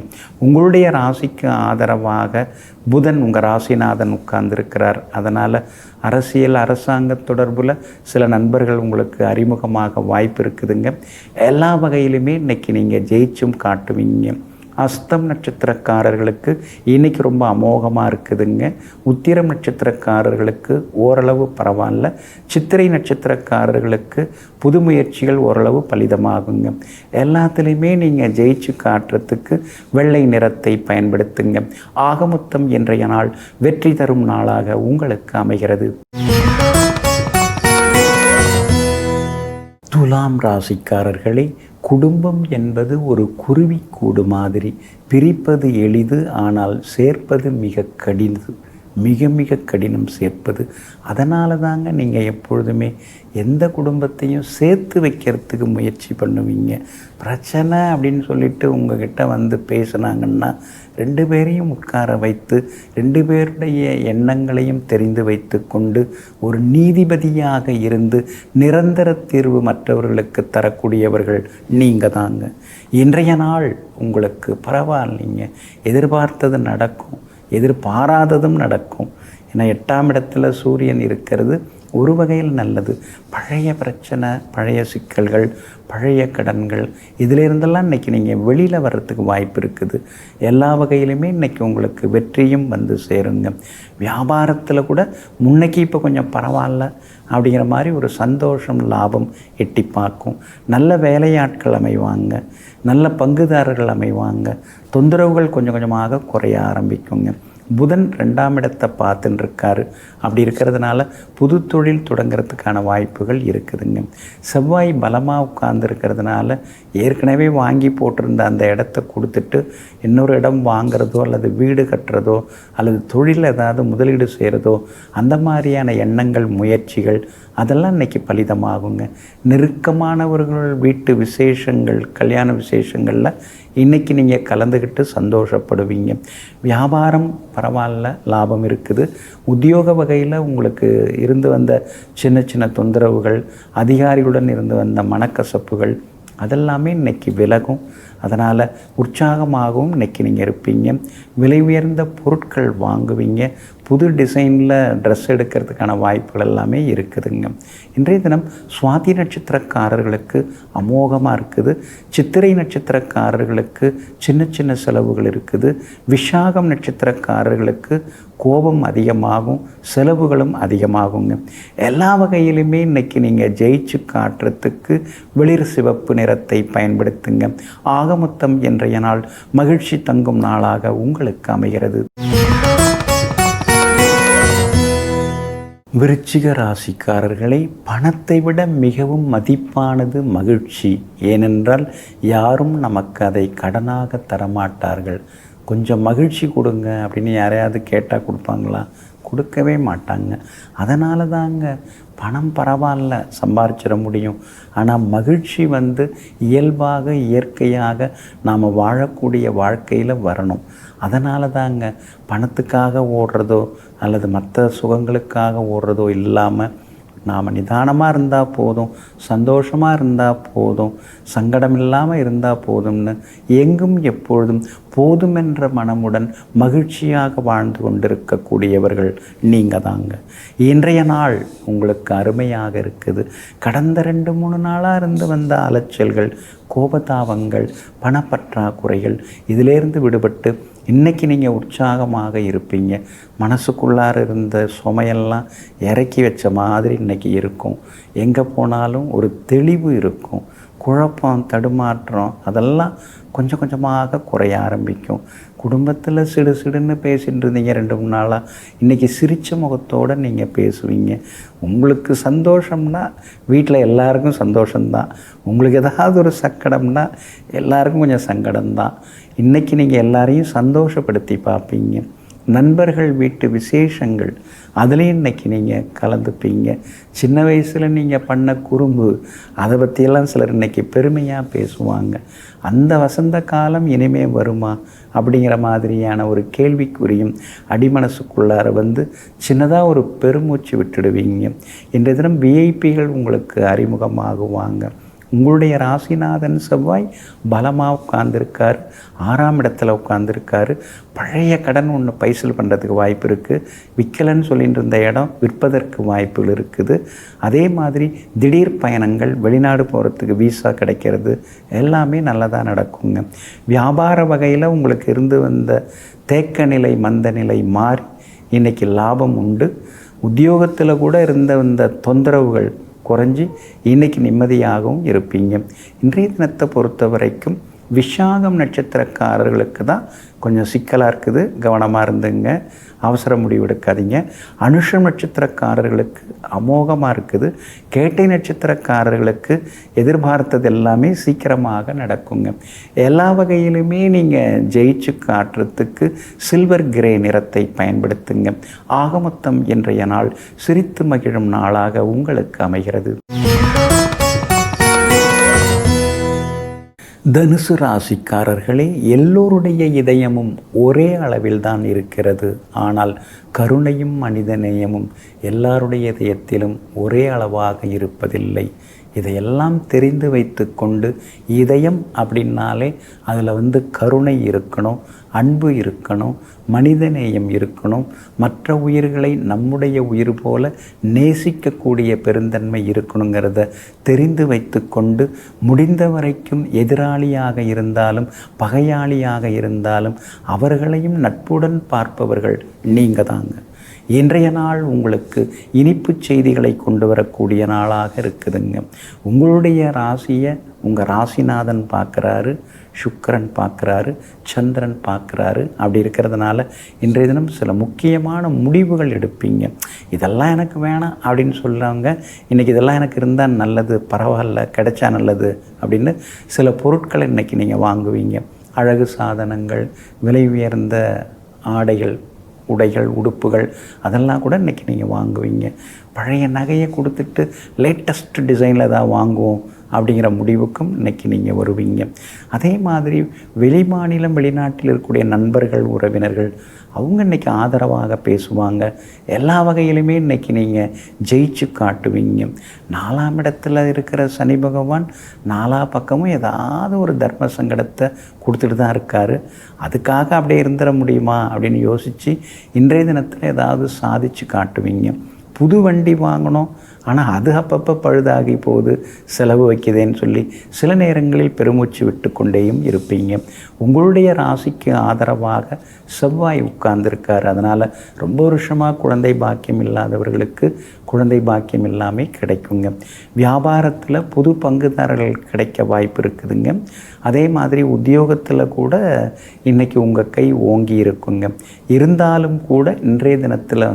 உங்களுடைய ராசிக்கு ஆதரவாக புதன் உங்கள் ராசிநாதன் உட்கார்ந்துருக்கிறார். அதனால் அரசியல் அரசாங்க தொடர்பில் சில நண்பர்கள் உங்களுக்கு அறிமுகமாக வாய்ப்பு இருக்குதுங்க. எல்லா வகையிலுமே இன்றைக்கி நீங்கள் ஜெயிச்சும் காட்டுவீங்க. அஸ்தம் நட்சத்திரக்காரர்களுக்கு இன்றைக்கி ரொம்ப அமோகமாக இருக்குதுங்க. உத்திரம் நட்சத்திரக்காரர்களுக்கு ஓரளவு பரவாயில்ல. சித்திரை நட்சத்திரக்காரர்களுக்கு புது முயற்சிகள் ஓரளவு பலிதமாகுங்க. எல்லாத்துலேயுமே நீங்கள் ஜெயிச்சு காட்டுறதுக்கு வெள்ளை நிறத்தை பயன்படுத்துங்க. ஆகமொத்தம் இன்றைய நாள் வெற்றி தரும் நாளாக உங்களுக்கு அமைகிறது. துலாம் ராசிக்காரர்களே, குடும்பம் என்பது ஒரு குருவிக்கூடு மாதிரி. பிரிப்பது எளிது, ஆனால் சேர்ப்பது மிக மிக கடினம் சேர்ப்பது. அதனால தாங்க நீங்கள் எப்பொழுதுமே எந்த குடும்பத்தையும் சேர்த்து வைக்கிறதுக்கு முயற்சி பண்ணுவீங்க. பிரச்சனை அப்படின்னு சொல்லிட்டு உங்ககிட்ட பேசுனாங்கன்னா 2 பேரையும் உட்கார வைத்து 2 பேருடைய எண்ணங்களையும் தெரிந்து வைத்து கொண்டு ஒரு நீதிபதியாக இருந்து நிரந்தர தீர்வு மற்றவர்களுக்கு தரக்கூடியவர்கள் நீங்கள் தாங்க. இன்றைய நாள் உங்களுக்கு பரவாயில்லைங்க. எதிர்பார்த்தது நடக்கும், எதிர்பாராததும் நடக்கும். ஏன்னா 8ஆம் இடத்துல சூரியன் இருக்கிறது ஒரு வகையில் நல்லது. பழைய பிரச்சனை, பழைய சிக்கல்கள், பழைய கடன்கள் இதிலிருந்தெல்லாம் இன்றைக்கி நீங்கள் வெளியில் வர்றதுக்கு வாய்ப்பு இருக்குது. எல்லா வகையிலுமே இன்றைக்கி உங்களுக்கு வெற்றியும் சேருங்க. வியாபாரத்தில் கூட முன்னைக்கு இப்போ கொஞ்சம் பரவாயில்ல அப்படிங்கிற மாதிரி ஒரு சந்தோஷம் லாபம் எட்டி பார்க்கும். நல்ல வேலையாட்கள் அமைவாங்க, நல்ல பங்குதாரர்கள் அமைவாங்க. தொந்தரவுகள் கொஞ்சம் கொஞ்சமாக குறைய ஆரம்பிக்குங்க. புதன் 2ஆம் இடத்தை பார்த்துன்னு இருக்காரு. அப்படி இருக்கிறதுனால புது தொழில் தொடங்கிறதுக்கான வாய்ப்புகள் இருக்குதுங்க. செவ்வாய் பலமாக உட்கார்ந்துருக்கிறதுனால ஏற்கனவே வாங்கி போட்டிருந்த அந்த இடத்த கொடுத்துட்டு இன்னொரு இடம் வாங்கிறதோ அல்லது வீடு கட்டுறதோ அல்லது தொழில் ஏதாவது முதலீடு செய்கிறதோ அந்த மாதிரியான எண்ணங்கள் முயற்சிகள் அதெல்லாம் இன்றைக்கி பலிதமாகுங்க. நெருக்கமானவர்கள் வீட்டு விசேஷங்கள், கல்யாண விசேஷங்களில் இன்றைக்கி நீங்கள் கலந்துக்கிட்டு சந்தோஷப்படுவீங்க. வியாபாரம் பரவாயில்ல, லாபம் இருக்குது. உத்தியோக வகையில் உங்களுக்கு இருந்து வந்த சின்ன சின்ன தொந்தரவுகள், அதிகாரிகளுடன் இருந்து வந்த மனக்கசப்புகள் அதெல்லாமே இன்றைக்கி விலகும். அதனால் உற்சாகமாகவும் இன்றைக்கி நீங்கள் இருப்பீங்க. விலை உயர்ந்த பொருட்கள் வாங்குவீங்க. புது டிசைனில் ட்ரெஸ் எடுக்கிறதுக்கான வாய்ப்புகள் எல்லாமே இருக்குதுங்க. இன்றைய தினம் சுவாதி நட்சத்திரக்காரர்களுக்கு அமோகமாக இருக்குது. சித்திரை நட்சத்திரக்காரர்களுக்கு சின்ன சின்ன செலவுகள் இருக்குது. விஷாகம் நட்சத்திரக்காரர்களுக்கு கோபம் அதிகமாகும், செலவுகளும் அதிகமாகுங்க. எல்லா வகையிலுமே இன்றைக்கி நீங்கள் ஜெயிச்சு காட்டுறதுக்கு வெளிர் சிவப்பு நிறத்தை பயன்படுத்துங்க. ஆக மொத்தம் இன்றைய நாள் மகிழ்ச்சி தங்கும் நாளாக உங்களுக்கு அமைகிறது. விருச்சிக ராசிக்காரர்களை, பணத்தை விட மிகவும் மதிப்பானது மகிழ்ச்சி. ஏனென்றால் யாரும் நமக்கு அதை கடனாக தரமாட்டார்கள். கொஞ்சம் மகிழ்ச்சி கொடுங்க அப்படின்னு யாரையாவது கேட்டால் கொடுப்பாங்களா? கொடுக்கவே மாட்டாங்க. அதனால தாங்க பணம் பரவாயில்ல சம்பாரிச்சிட முடியும். ஆனால் மகிழ்ச்சி இயல்பாக இயற்கையாக நாம் வாழக்கூடிய வாழ்க்கையில் வரணும். அதனால தாங்க பணத்துக்காக ஓடுறதோ அல்லது மற்ற சுகங்களுக்காக ஓடுறதோ இல்லாமல் நாம் நிதானமாக இருந்தால் போதும், சந்தோஷமாக இருந்தால் போதும், சங்கடம் இல்லாமல் இருந்தால் போதும்னு எங்கும் எப்பொழுதும் போதுமென்ற மனமுடன் மகிழ்ச்சியாக வாழ்ந்து கொண்டிருக்கக்கூடியவர்கள் நீங்கள் தாங்க. இன்றைய நாள் உங்களுக்கு அருமையாக இருக்குது. கடந்த 2-3 நாளாக இருந்து வந்த அலைச்சல்கள், கோபதாபங்கள், பணப்பற்றாக்குறைகள் இதிலேருந்து விடுபட்டு இன்றைக்கி நீங்கள் உற்சாகமாக இருப்பீங்க. மனசுக்குள்ளார இருந்த சுமையெல்லாம் இறக்கி வச்ச மாதிரி இன்றைக்கி இருக்கும். எங்கே போனாலும் ஒரு தெளிவு இருக்கும். குழப்பம், தடுமாற்றம் அதெல்லாம் கொஞ்சம் கொஞ்சமாக குறைய ஆரம்பிக்கும். குடும்பத்தில் சிடுன்னு பேசிகிட்டு இருந்தீங்க 2-3 நாளாக, இன்றைக்கி சிரித்த முகத்தோடு நீங்கள் பேசுவீங்க. உங்களுக்கு சந்தோஷம்னா வீட்டில் எல்லாருக்கும் சந்தோஷம்தான். உங்களுக்கு ஏதாவது ஒரு சங்கடம்னா எல்லாருக்கும் கொஞ்சம் சங்கடம்தான். இன்றைக்கி நீங்கள் எல்லாரையும் சந்தோஷப்படுத்தி பார்ப்பீங்க. நண்பர்கள் வீட்டு விசேஷங்கள் அதுலேயும் இன்றைக்கி நீங்கள் கலந்துப்பீங்க. சின்ன வயசில் நீங்கள் பண்ண குறும்பு அதை பற்றியெல்லாம் சிலர் இன்றைக்கி பெருமையாக பேசுவாங்க. அந்த வசந்த காலம் இனிமே வருமா அப்படிங்கிற மாதிரியான ஒரு கேள்விக்குறியும் அடிமனசுக்குள்ளார சின்னதாக ஒரு பெருமூச்சு விட்டுடுவீங்க. இன்றைய தினம் விஐபிகள் உங்களுக்கு அறிமுகமாகுவாங்க. உங்களுடைய ராசிநாதன் செவ்வாய் பலமாக உட்கார்ந்துருக்கார், 6ஆம் இடத்துல உட்கார்ந்துருக்காரு. பழைய கடன் ஒன்று பைசல் பண்ணுறதுக்கு வாய்ப்பு இருக்குது. விற்கலன்னு சொல்லிட்டு இருந்த இடம் விற்பதற்கு வாய்ப்புகள் இருக்குது. அதே மாதிரி திடீர் பயணங்கள், வெளிநாடு போகிறதுக்கு வீசா கிடைக்கிறது எல்லாமே நல்லதாக நடக்குங்க. வியாபார வகையில் உங்களுக்கு இருந்து வந்த தேக்க நிலை, மந்த நிலை மாறி இன்றைக்கி லாபம் உண்டு. உத்தியோகத்தில் கூட இருந்த தொந்தரவுகள் குறைஞ்சி இன்றைக்கி நிம்மதியாகவும் இருப்பீங்க. இன்றைய தினத்தை பொறுத்த வரைக்கும் விஷாகம் நட்சத்திரக்காரர்களுக்கு தான் கொஞ்சம் சிக்கலாக இருக்குது. கவனமாக இருந்துங்க, அவசர முடிவு எடுக்காதீங்க. அனுஷம் நட்சத்திரக்காரர்களுக்கு அமோகமாக இருக்குது. கேட்டை நட்சத்திரக்காரர்களுக்கு எதிர்பார்த்தது எல்லாமே சீக்கிரமாக நடக்குங்க. எல்லா வகையிலுமே நீங்கள் ஜெயிச்சு காட்டுறதுக்கு சில்வர் கிரே நிறத்தை பயன்படுத்துங்க. ஆக மொத்தம் இன்றைய நாள் சிரித்து மகிழும் நாளாக உங்களுக்கு அமைகிறது. தனுசு ராசிக்காரர்களே, எல்லோருடைய இதயமும் ஒரே அளவில் தான் இருக்கிறது. ஆனால் கருணையும் மனிதநேயமும் எல்லாருடைய இதயத்திலும் ஒரே அளவாக இருப்பதில்லை. இதையெல்லாம் தெரிந்து வைத்து கொண்டு இதயம் அப்படின்னாலே அதில் கருணை இருக்கணும், அன்பு இருக்கணும், மனிதநேயம் இருக்கணும், மற்ற உயிர்களை நம்முடைய உயிர் போல நேசிக்கக்கூடிய பெருந்தன்மை இருக்கணுங்கிறத தெரிந்து வைத்து கொண்டு முடிந்த வரைக்கும் எதிராளியாக இருந்தாலும் பகையாளியாக இருந்தாலும் அவர்களையும் நட்புடன் பார்ப்பவர்கள் நீங்கள் தாங்க. இன்றைய நாள் உங்களுக்கு இனிப்பு செய்திகளை கொண்டு வரக்கூடிய நாளாக இருக்குதுங்க. உங்களுடைய ராசியை உங்கள் ராசிநாதன் பார்க்குறாரு, சுக்கிரன் பார்க்குறாரு, சந்திரன் பார்க்குறாரு. அப்படி இருக்கிறதுனால இன்றைய தினம் சில முக்கியமான முடிவுகள் எடுப்பீங்க. இதெல்லாம் எனக்கு வேணாம் அப்படின்னு சொல்லுவாங்க. இன்றைக்கி இதெல்லாம் எனக்கு இருந்தால் நல்லது, பரவாயில்ல, கிடைச்சா நல்லது அப்படின்னு சில பொருட்களை இன்றைக்கி நீங்கள் வாங்குவீங்க. அழகு சாதனங்கள், விலை உயர்ந்த ஆடைகள், உடைகள், உடுப்புகள் அதெல்லாம் கூட இன்றைக்கி நீங்கள் வாங்குவீங்க. பழைய நகையை கொடுத்துட்டு லேட்டஸ்ட் டிசைனில் தான் வாங்குவோம் அப்படிங்கிற முடிவுக்கும் இன்றைக்கி நீங்கள் வருவீங்க. அதே மாதிரி வெளிமாநிலம் வெளிநாட்டில் இருக்கக்கூடிய நண்பர்கள் உறவினர்கள் அவங்க இன்றைக்கி ஆதரவாக பேசுவாங்க. எல்லா வகையிலுமே இன்றைக்கி நீங்கள் ஜெயிச்சு காட்டுவீங்க. 4ஆம் இடத்துல இருக்கிற சனி பகவான் 4 பக்கமும் ஏதாவது ஒரு தர்ம சங்கடத்தை கொடுத்துட்டு தான் இருக்கார். அதுக்காக அப்படியே இருந்துட முடியுமா அப்படின்னு யோசித்து இன்றைய தினத்தில் ஏதாவது சாதிச்சு காட்டுவீங்க. புது வண்டி வாங்கணும், ஆனால் அது அப்பப்போ பழுதாகி போகுது, செலவு வைக்குதேன்னு சொல்லி சில நேரங்களில் பெருமூச்சு விட்டு கொண்டேயும் இருப்பீங்க. உங்களுடைய ராசிக்கு ஆதரவாக செவ்வாய் உட்கார்ந்துருக்கார். அதனால் ரொம்ப வருஷமாக குழந்தை பாக்கியம் இல்லாதவர்களுக்கு குழந்தை பாக்கியம் இல்லாமல் கிடைக்குங்க. வியாபாரத்தில் புது பங்குதாரர்கள் கிடைக்க வாய்ப்பு இருக்குதுங்க. அதே மாதிரி உத்தியோகத்தில் கூட இன்றைக்கி உங்கள் கை ஓங்கி இருக்குங்க. இருந்தாலும் கூட இன்றைய தினத்தில்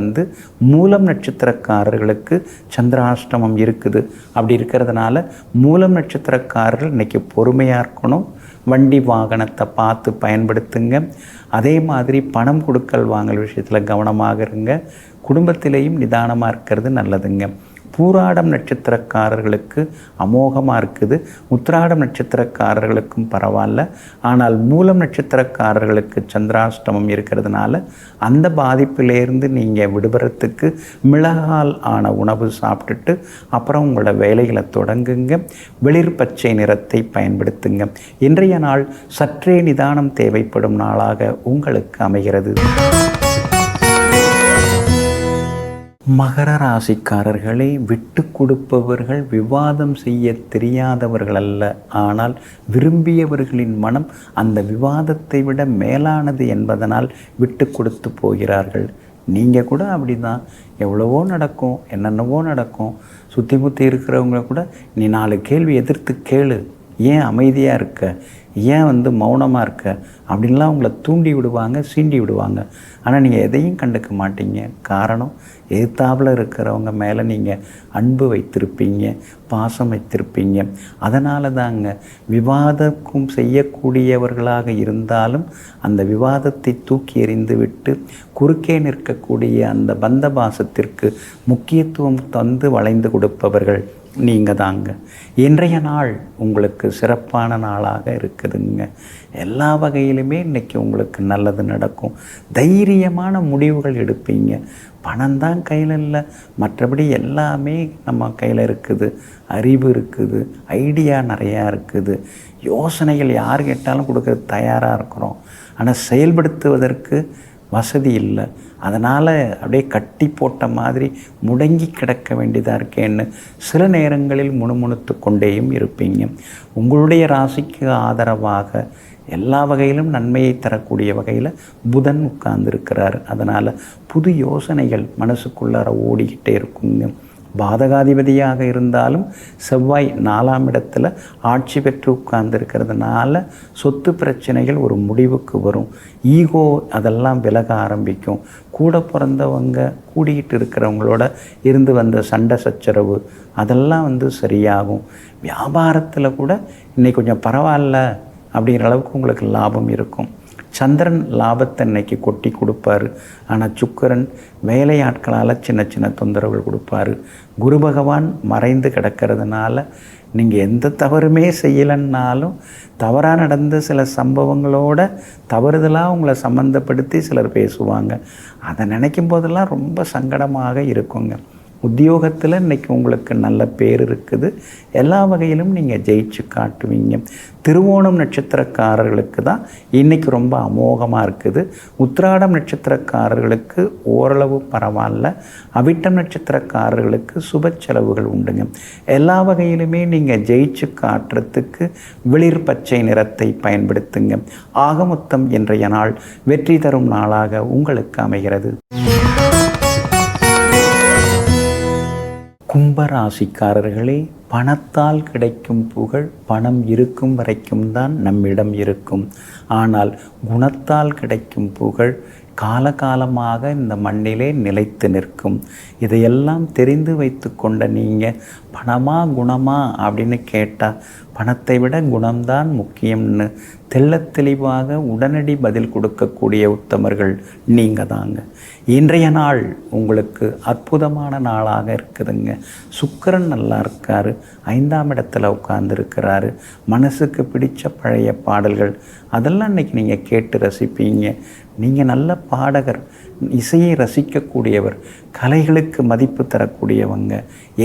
மூலம் நட்சத்திரக்காரர்களுக்கு சந்திராஷ்டமம் இருக்குது. அப்படி இருக்கிறதுனால மூலம் நட்சத்திரக்காரர்கள் இன்றைக்கி பொறுமையாக இருக்கணும். வண்டி வாகனத்தை பார்த்து பயன்படுத்துங்க. அதே மாதிரி பணம் கொடுக்கல் வாங்கல் விஷயத்தில் கவனமாக இருங்க. குடும்பத்திலேயும் நிதானமாக இருக்கிறது நல்லதுங்க. பூராடம் நட்சத்திரக்காரர்களுக்கு அமோகமாக இருக்குது. உத்திராடம் நட்சத்திரக்காரர்களுக்கும் பரவாயில்ல. ஆனால் மூலம் நட்சத்திரக்காரர்களுக்கு சந்திராஷ்டமம் இருக்கிறதுனால அந்த பாதிப்பிலேருந்து நீங்கள் விடுபடுறதுக்கு மிளகால் ஆன உணவு சாப்பிட்டுட்டு அப்புறம் உங்களோட வேலைகளை தொடங்குங்க. வெளிர் பச்சை நிறத்தை பயன்படுத்துங்க. இன்றைய நாள் சற்றே நிதானம் தேவைப்படும் நாளாக உங்களுக்கு அமைகிறது. மகர ராசிக்காரர்களை விட்டு கொடுப்பவர்கள் விவாதம் செய்ய தெரியாதவர்கள் அல்ல. ஆனால் விரும்பியவர்களின் மனம் அந்த விவாதத்தை விட மேலானது என்பதனால் விட்டு கொடுத்து போகிறார்கள். நீங்கள் கூட அப்படி தான். எவ்வளவோ நடக்கும், என்னென்னவோ நடக்கும். சுற்றி முற்றி இருக்கிறவங்கள கூட நீ 4 கேள்வி எதிர்த்து கேளு, ஏன் அமைதியாக இருக்க, ஏன் மௌனமாக இருக்க அப்படின்லாம் உங்களை தூண்டி விடுவாங்க, சீண்டி விடுவாங்க. ஆனால் நீங்கள் எதையும் கண்டுக்க மாட்டீங்க. காரணம், எதிர்த்தாப்பில் இருக்கிறவங்க மேலே நீங்கள் அன்பு வைத்திருப்பீங்க, பாசம் வைத்திருப்பீங்க. அதனால தாங்க விவாதக்கும் செய்யக்கூடியவர்களாக இருந்தாலும் அந்த விவாதத்தை தூக்கி எறிந்து விட்டு குறுக்கே நிற்கக்கூடிய அந்த பந்த பாசத்திற்கு முக்கியத்துவம் தந்து வளைந்து கொடுப்பவர்கள் நீங்கள் தாங்க. இன்றைய நாள் உங்களுக்கு சிறப்பான நாளாக இருக்குதுங்க. எல்லா வகையிலுமே இன்றைக்கி உங்களுக்கு நல்லது நடக்கும். தைரியமான முடிவுகள் எடுப்பீங்க. பணம் தான் கையில் இல்லை, மற்றபடி எல்லாமே நம்ம கையில் இருக்குது. அறிவு இருக்குது, ஐடியா நிறையா இருக்குது, யோசனைகள் யார் கேட்டாலும் கொடுக்க தயாராக இருக்கிறோம். ஆனால் செயல்படுத்துவதற்கு வசதி இல்லை. அதனால் அப்படியே கட்டி போட்ட மாதிரி முடங்கி கிடக்க வேண்டியதாக இருக்கேன்னு சில நேரங்களில் முணுமுணுத்து கொண்டேயும் இருப்பீங்க. உங்களுடைய ராசிக்கு ஆதரவாக எல்லா வகையிலும் நன்மையை தரக்கூடிய வகையில் புதன் உட்கார்ந்துருக்கிறார். அதனால் புது யோசனைகள் மனசுக்குள்ளார ஓடிக்கிட்டே இருக்குங்க. பாதகாதிபதியாக இருந்தாலும் செவ்வாய் 4ஆம் இடத்துல ஆட்சி பெற்று உட்கார்ந்துருக்கிறதுனால சொத்து பிரச்சனைகள் ஒரு முடிவுக்கு வரும். ஈகோ அதெல்லாம் விலக ஆரம்பிக்கும். கூட பிறந்தவங்க கூடிக்கிட்டு இருக்கிறவங்களோட இருந்து வந்த சண்டை சச்சரவு அதெல்லாம் சரியாகும். வியாபாரத்தில் கூட இன்றைக்கி கொஞ்சம் பரவாயில்ல அப்படிங்கிற அளவுக்கு உங்களுக்கு லாபம் இருக்கும். சந்திரன் லாபத்தை இன்னைக்கு கொட்டி கொடுப்பார். ஆனால் சுக்கிரன் வேலையாட்களால் சின்ன சின்ன தொந்தரவுகள் கொடுப்பார். குரு பகவான் மறைந்து கிடக்கிறதுனால நீங்கள் எந்த தவறுமே செய்யலைன்னாலும் தவறாக நடந்த சில சம்பவங்களோட தவறுதலாக உங்களை சம்மந்தப்படுத்தி சிலர் பேசுவாங்க. அதை நினைக்கும் போதெல்லாம் ரொம்ப சங்கடமாக இருக்குங்க. உத்தியோகத்தில் இன்றைக்கி உங்களுக்கு நல்ல பேர் இருக்குது. எல்லா வகையிலும் நீங்கள் ஜெயிச்சு காட்டுவீங்க. திருவோணம் நட்சத்திரக்காரர்களுக்கு தான் இன்றைக்கி ரொம்ப அமோகமாக இருக்குது. உத்திராடம் நட்சத்திரக்காரர்களுக்கு ஓரளவு பரவாயில்ல. அவிட்டம் நட்சத்திரக்காரர்களுக்கு சுப செலவுகள் உண்டுங்க. எல்லா வகையிலுமே நீங்கள் ஜெயிச்சு காட்டுறதுக்கு வெளிர் பச்சை நிறத்தை பயன்படுத்துங்க. ஆக மொத்தம் இன்றைய நாள் வெற்றி தரும் நாளாக உங்களுக்கு அமைகிறது. கும்பராசிக்காரர்களே, பணத்தால் கிடைக்கும் புகழ் பணம் இருக்கும் வரைக்கும் தான் நம்மிடம் இருக்கும். ஆனால் குணத்தால் கிடைக்கும் புகழ் காலகாலமாக இந்த மண்ணிலே நிலைத்து நிற்கும். இதையெல்லாம் தெரிந்து வைத்து கொண்ட நீங்கள் பணமா குணமா அப்படின்னு கேட்டால் பணத்தை விட குணம்தான் முக்கியம்னு தெள்ளத் தெளிவாக உடனடி பதில் கொடுக்கக்கூடிய உத்தமர்கள் நீங்கள் தாங்க. இன்றைய நாள் உங்களுக்கு அற்புதமான நாளாக இருக்குதுங்க. சுக்கிரன் நல்லா இருக்காரு, 5ஆம் இடத்துல உட்கார்ந்துருக்கிறாரு. மனசுக்கு பிடிச்ச பழைய பாடல்கள் அதெல்லாம் இன்றைக்கி நீங்கள் கேட்டு ரசிப்பீங்க. நீங்கள் நல்ல பாடகர், இசையை ரசிக்கக்கூடியவர், கலைகளுக்கு மதிப்பு தரக்கூடியவங்க.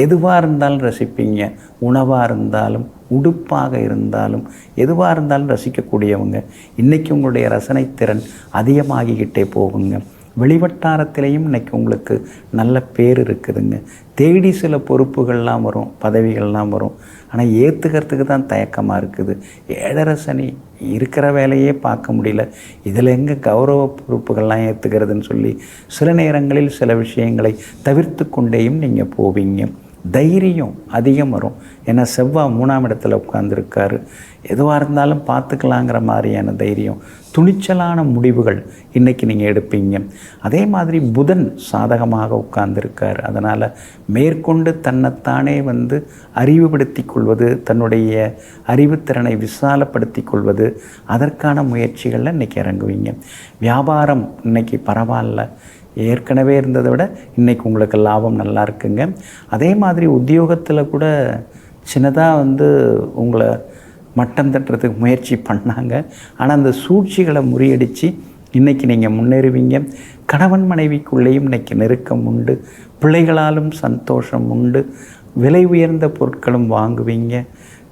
எதுவாக இருந்தாலும் ரசிப்பீங்க. உணவாக இருந்தாலும் உடுப்பாக இருந்தாலும் எதுவாக இருந்தாலும் ரசிக்கக்கூடியவங்க. இன்றைக்கி உங்களுடைய ரசனை திறன் அதிகமாகிக்கிட்டே போகுங்க. வெளிவட்டாரத்திலையும் இன்றைக்கி உங்களுக்கு நல்ல பேர் இருக்குதுங்க. தேடி சில பொறுப்புகள்லாம் வரும், பதவிகள்லாம் வரும். ஆனால் ஏற்றுக்கிறதுக்கு தான் தயக்கமாக இருக்குது. 7.5 சனி இருக்கிற வேலையே பார்க்க முடியல, இதில் எங்கே கௌரவ பொறுப்புகள்லாம் ஏற்றுக்கிறதுன்னு சொல்லி சில நேரங்களில் சில விஷயங்களை தவிர்த்து கொண்டேயும் நீங்கள் போவீங்க. தைரியம் அதிகம் வரும். ஏன்னா செவ்வாய் 3ஆம் இடத்துல உட்கார்ந்துருக்காரு. எதுவாக இருந்தாலும் பார்த்துக்கலாங்கிற மாதிரியான தைரியம், துணிச்சலான முடிவுகள் இன்றைக்கி நீங்கள் எடுப்பீங்க. அதே மாதிரி புதன் சாதகமாக உட்கார்ந்துருக்கார். அதனால் மேற்கொண்டு தன்னைத்தானே அறிவுபடுத்தி கொள்வது, தன்னுடைய அறிவுத்திறனை விசாலப்படுத்தி கொள்வது, அதற்கான முயற்சிகளில் இன்றைக்கி இறங்குவீங்க. வியாபாரம் இன்றைக்கி பரவாயில்ல, ஏற்கனவே இருந்ததை விட இன்றைக்கி உங்களுக்கு லாபம் நல்லா இருக்குங்க. அதே மாதிரி உத்தியோகத்தில் கூட சின்னதாக உங்களை மட்டம் தட்டுறதுக்கு முயற்சி பண்ணாங்க. ஆனால் அந்த சூழ்ச்சிகளை முறியடித்து இன்றைக்கி நீங்கள் முன்னேறுவீங்க. கணவன் மனைவிக்குள்ளேயும் இன்றைக்கி நெருக்கம் உண்டு. பிள்ளைகளாலும் சந்தோஷம் உண்டு. விலை உயர்ந்த பொருட்களும் வாங்குவீங்க.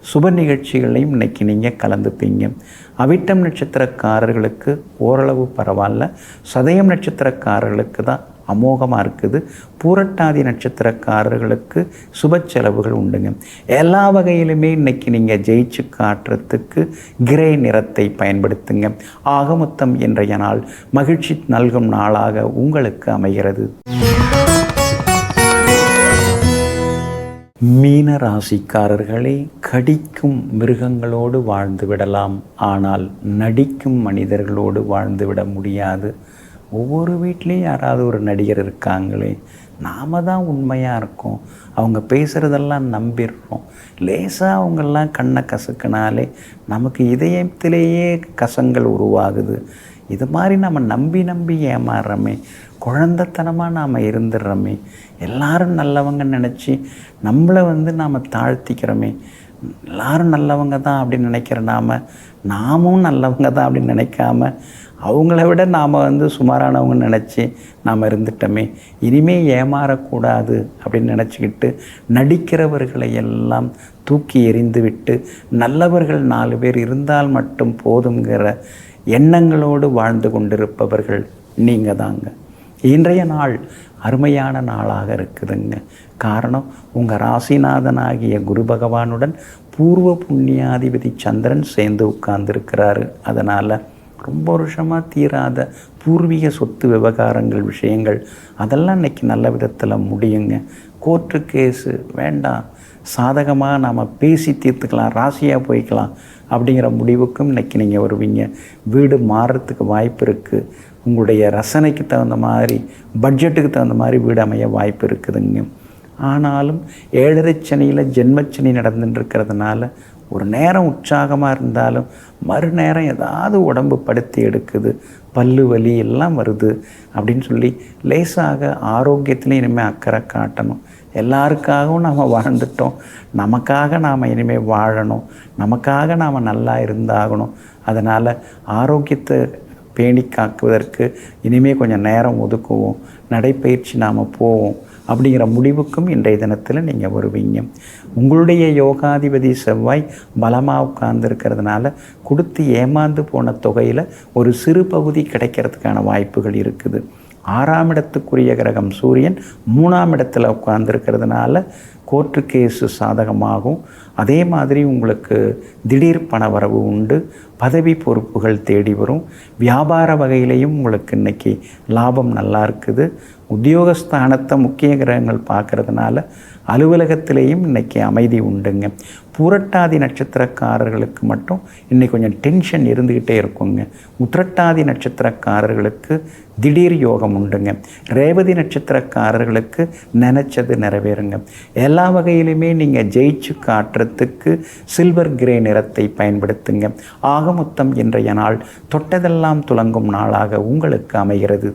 சுப நிகழ்ச்சிகளையும் இன்றைக்கி நீங்கள் கலந்துப்பீங்க. அவிட்டம் நட்சத்திரக்காரர்களுக்கு ஓரளவு பரவாயில்ல. சதயம் நட்சத்திரக்காரர்களுக்கு தான் அமோகமாக இருக்குது. பூரட்டாதி நட்சத்திரக்காரர்களுக்கு சுப செலவுகள் உண்டுங்க. எல்லா வகையிலுமே இன்றைக்கி நீங்கள் ஜெயிச்சு காட்டுறதுக்கு கிரே நிறத்தை பயன்படுத்துங்க. ஆக மொத்தம் இன்றைய நாள் மகிழ்ச்சி நல்கும் நாளாக உங்களுக்கு அமைகிறது. மீன ராசிக்காரர்களே, கடிக்கும் மிருகங்களோடு வாழ்ந்து விடலாம், ஆனால் நடிக்கும் மனிதர்களோடு வாழ்ந்து விட முடியாது. ஒவ்வொரு வீட்லேயும் யாராவது ஒரு நடிகர் இருக்காங்களே, நாம் தான் உண்மையாக இருக்கோம், அவங்க பேசுகிறதெல்லாம் நம்பிடுறோம். லேசாக அவங்கெல்லாம் கண்ணை கசக்கினாலே நமக்கு இதயத்திலேயே கசங்கள் உருவாகுது. இது மாதிரி நம்ம நம்பி ஏமாறுறோமே, குழந்தைத்தனமாக நாம் இருந்துடுறோமே, எல்லாரும் நல்லவங்கன்னு நினச்சி நம்மளை நாம் தாழ்த்திக்கிறோமே. எல்லாரும் நல்லவங்க தான் அப்படின்னு நினைக்கிற நாமும் நல்லவங்க தான் அப்படின்னு நினைக்காம அவங்கள விட நாம் சுமாரானவங்கன்னு நினச்சி நாம் இருந்துட்டோமே. இனிமேல் ஏமாறக்கூடாது அப்படின்னு நினச்சிக்கிட்டு நடிக்கிறவர்களை எல்லாம் தூக்கி எறிந்து விட்டு நல்லவர்கள் 4 பேர் இருந்தால் மட்டும் போதுங்கிற எண்ணங்களோடு வாழ்ந்து கொண்டிருப்பவர்கள் நீங்கள் தாங்க. இன்றைய நாள் அருமையான நாளாக இருக்குதுங்க. காரணம், உங்கள் ராசிநாதனாகிய குரு பகவானுடன் பூர்வ புண்ணியாதிபதி சந்திரன் சேர்ந்து உட்கார்ந்துருக்கிறாரு. அதனால் ரொம்ப வருஷமாக தீராத பூர்வீக சொத்து விவகாரங்கள், விஷயங்கள் அதெல்லாம் இன்றைக்கி நல்ல விதத்தில் முடியுங்க. கோர்ட்டு கேஸு வேண்டாம், சாதகமாக நாம் பேசி தீர்த்துக்கலாம், ராசியாக போய்க்கலாம் அப்படிங்கிற முடிவுக்கும் இன்றைக்கி நீங்கள் வருவீங்க. வீடு மாறுறதுக்கு வாய்ப்பு இருக்குது. உங்களுடைய ரசனைக்கு தகுந்த மாதிரி, பட்ஜெட்டுக்கு தகுந்த மாதிரி வீடு அமைய வாய்ப்பு இருக்குதுங்க. ஆனாலும் 7.5 சனியில் ஜென்மச்சனி நடந்துட்டுருக்கிறதுனால ஒரு நேரம் உற்சாகமாக இருந்தாலும் மறுநேரம் ஏதாவது உடம்பு படுத்தி எடுக்குது, பல்லு வலி எல்லாம் வருது அப்படின்னு சொல்லி லேசாக ஆரோக்கியத்துலேயும் இனிமேல் அக்கறை காட்டணும். எல்லாருக்காகவும் நாம் வாழ்ந்துட்டோம், நமக்காக நாம் இனிமேல் வாழணும், நமக்காக நாம் நல்லா இருந்தாகணும். அதனால் ஆரோக்கியத்தை பேணி காக்குவதற்கு இனிமேல் கொஞ்சம் நேரம் ஒதுக்குவோம், நடைப்பயிற்சி நாம் போவோம் அப்படிங்கிற முடிவுக்கும் இன்றைய தினத்தில் நீங்கள் வருவீங்க. உங்களுடைய யோகாதிபதி செவ்வாய் பலமாக உட்கார்ந்துருக்கிறதுனால கொடுத்து ஏமாந்து போன தொகையில் ஒரு சிறு பகுதி கிடைக்கிறதுக்கான வாய்ப்புகள் இருக்குது. 6ஆம் இடத்துக்குரிய கிரகம் சூரியன் 3ஆம் இடத்துல உட்கார்ந்துருக்கிறதுனால கோர்ட்டு கேஸு சாதகமாகும். அதே மாதிரி உங்களுக்கு திடீர் பண வரவு உண்டு, பதவி பொறுப்புகள் தேடி வரும். வியாபார வகையிலையும் உங்களுக்கு இன்றைக்கி லாபம் நல்லா இருக்குது. உத்தியோகஸ்தானத்தை முக்கிய கிரகங்கள் பார்க்குறதுனால அலுவலகத்திலேயும் இன்றைக்கி அமைதி உண்டுங்க. புரட்டாதி நட்சத்திரக்காரர்களுக்கு மட்டும் இன்றைக்கி கொஞ்சம் டென்ஷன் இருந்துக்கிட்டே இருக்குங்க. உத்திரட்டாதி நட்சத்திரக்காரர்களுக்கு திடீர் யோகம் உண்டுங்க. ரேவதி நட்சத்திரக்காரர்களுக்கு நினச்சது நிறைவேறுங்க. எல்லா வகையிலுமே நீங்கள் ஜெயிச்சு காட்டுறதுக்கு சில்வர் கிரே நிறத்தை பயன்படுத்துங்க. ஆக மொத்தம் இன்றைய நாள் தொட்டதெல்லாம் துலங்கும் நாளாக உங்களுக்கு அமைகிறது.